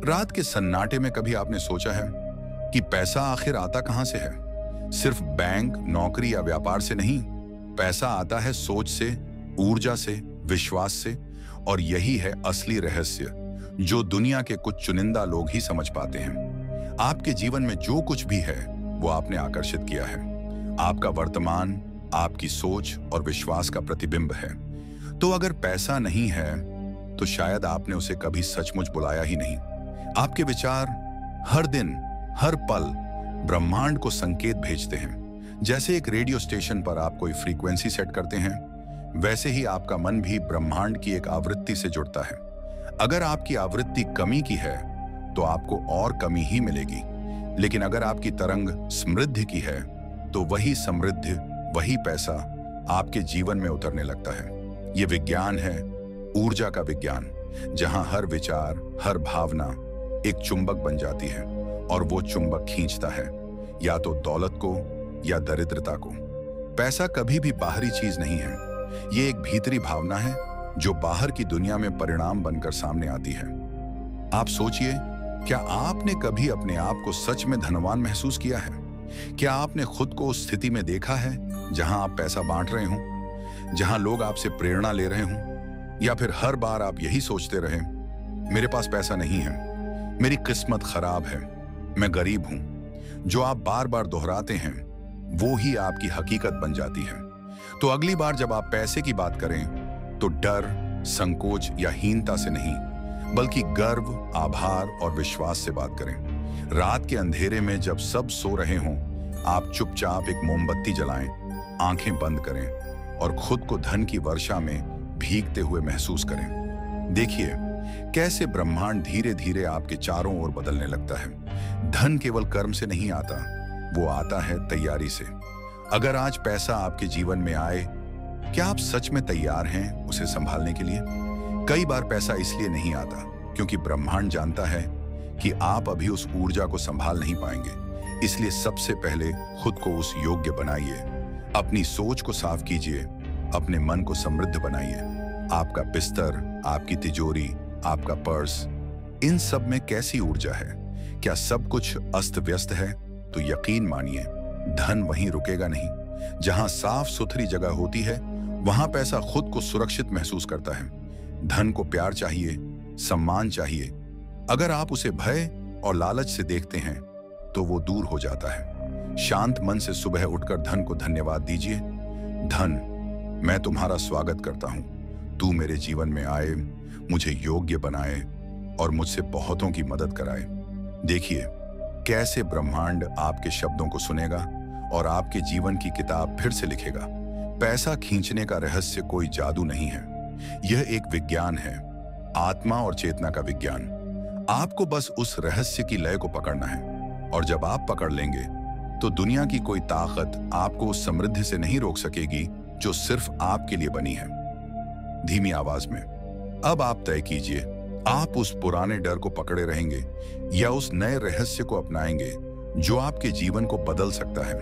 रात के सन्नाटे में कभी आपने सोचा है कि पैसा आखिर आता कहां से है? सिर्फ बैंक, नौकरी या व्यापार से नहीं, पैसा आता है सोच से, ऊर्जा से, विश्वास से। और यही है असली रहस्य जो दुनिया के कुछ चुनिंदा लोग ही समझ पाते हैं। आपके जीवन में जो कुछ भी है वो आपने आकर्षित किया है। आपका वर्तमान आपकी सोच और विश्वास का प्रतिबिंब है। तो अगर पैसा नहीं है तो शायद आपने उसे कभी सचमुच बुलाया ही नहीं। आपके विचार हर दिन, हर पल ब्रह्मांड को संकेत भेजते हैं। जैसे एक रेडियो स्टेशन पर आप कोई फ्रीक्वेंसी सेट करते हैं, वैसे ही आपका मन भी ब्रह्मांड की एक आवृत्ति से जुड़ता है। अगर आपकी आवृत्ति कमी की है तो आपको और कमी ही मिलेगी, लेकिन अगर आपकी तरंग समृद्धि की है तो वही समृद्धि, वही पैसा आपके जीवन में उतरने लगता है। ये विज्ञान है, ऊर्जा का विज्ञान, जहां हर विचार, हर भावना एक चुंबक बन जाती है और वो चुंबक खींचता है या तो दौलत को या दरिद्रता को। पैसा कभी भी बाहरी चीज नहीं है, ये एक भीतरी भावना है जो बाहर की दुनिया में परिणाम बनकर सामने आती है। आप सोचिए, क्या आपने कभी अपने आप को सच में धनवान महसूस किया है? क्या आपने खुद को उस स्थिति में देखा है जहां आप पैसा बांट रहे हों, जहां लोग आपसे प्रेरणा ले रहे हों, या फिर हर बार आप यही सोचते रहे, मेरे पास पैसा नहीं है, मेरी किस्मत खराब है, मैं गरीब हूं? जो आप बार बार दोहराते हैं वो ही आपकी हकीकत बन जाती है। तो अगली बार जब आप पैसे की बात करें तो डर, संकोच या हीनता से नहीं, बल्कि गर्व, आभार और विश्वास से बात करें। रात के अंधेरे में जब सब सो रहे हों, आप चुपचाप एक मोमबत्ती जलाएं, आंखें बंद करें और खुद को धन की वर्षा में भीगते हुए महसूस करें। देखिए कैसे ब्रह्मांड धीरे धीरे आपके चारों ओर बदलने लगता है। धन केवल कर्म से नहीं आता, वो आता है तैयारी से। अगर आज पैसा आपके जीवन में आए, क्या आप सच में तैयार हैं उसे संभालने के लिए? कई बार पैसा इसलिए नहीं आता क्योंकि ब्रह्मांड जानता है कि आप अभी उस ऊर्जा को संभाल नहीं पाएंगे। इसलिए सबसे पहले खुद को उस योग्य बनाइए, अपनी सोच को साफ कीजिए, अपने मन को समृद्ध बनाइए। आपका बिस्तर, आपकी तिजोरी, आपका पर्स, इन सब में कैसी ऊर्जा है? क्या सब कुछ अस्त व्यस्त है? तो यकीन मानिए, धन वहीं रुकेगा नहीं। जहां साफ सुथरी जगह होती है वहां पैसा खुद को सुरक्षित महसूस करता है। धन को प्यार चाहिए, सम्मान चाहिए। अगर आप उसे भय और लालच से देखते हैं तो वो दूर हो जाता है। शांत मन से सुबह उठकर धन को धन्यवाद दीजिए। धन, मैं तुम्हारा स्वागत करता हूं। तू मेरे जीवन में आए, मुझे योग्य बनाए और मुझसे बहुतों की मदद कराए। देखिए कैसे ब्रह्मांड आपके शब्दों को सुनेगा और आपके जीवन की किताब फिर से लिखेगा। पैसा खींचने का रहस्य कोई जादू नहीं है, यह एक विज्ञान है, आत्मा और चेतना का विज्ञान। आपको बस उस रहस्य की लय को पकड़ना है, और जब आप पकड़ लेंगे तो दुनिया की कोई ताकत आपको उस समृद्धि से नहीं रोक सकेगी जो सिर्फ आपके लिए बनी है। धीमी आवाज में, अब आप तय कीजिए, आप उस पुराने डर को पकड़े रहेंगे या उस नए रहस्य को अपनाएंगे जो आपके जीवन को बदल सकता है।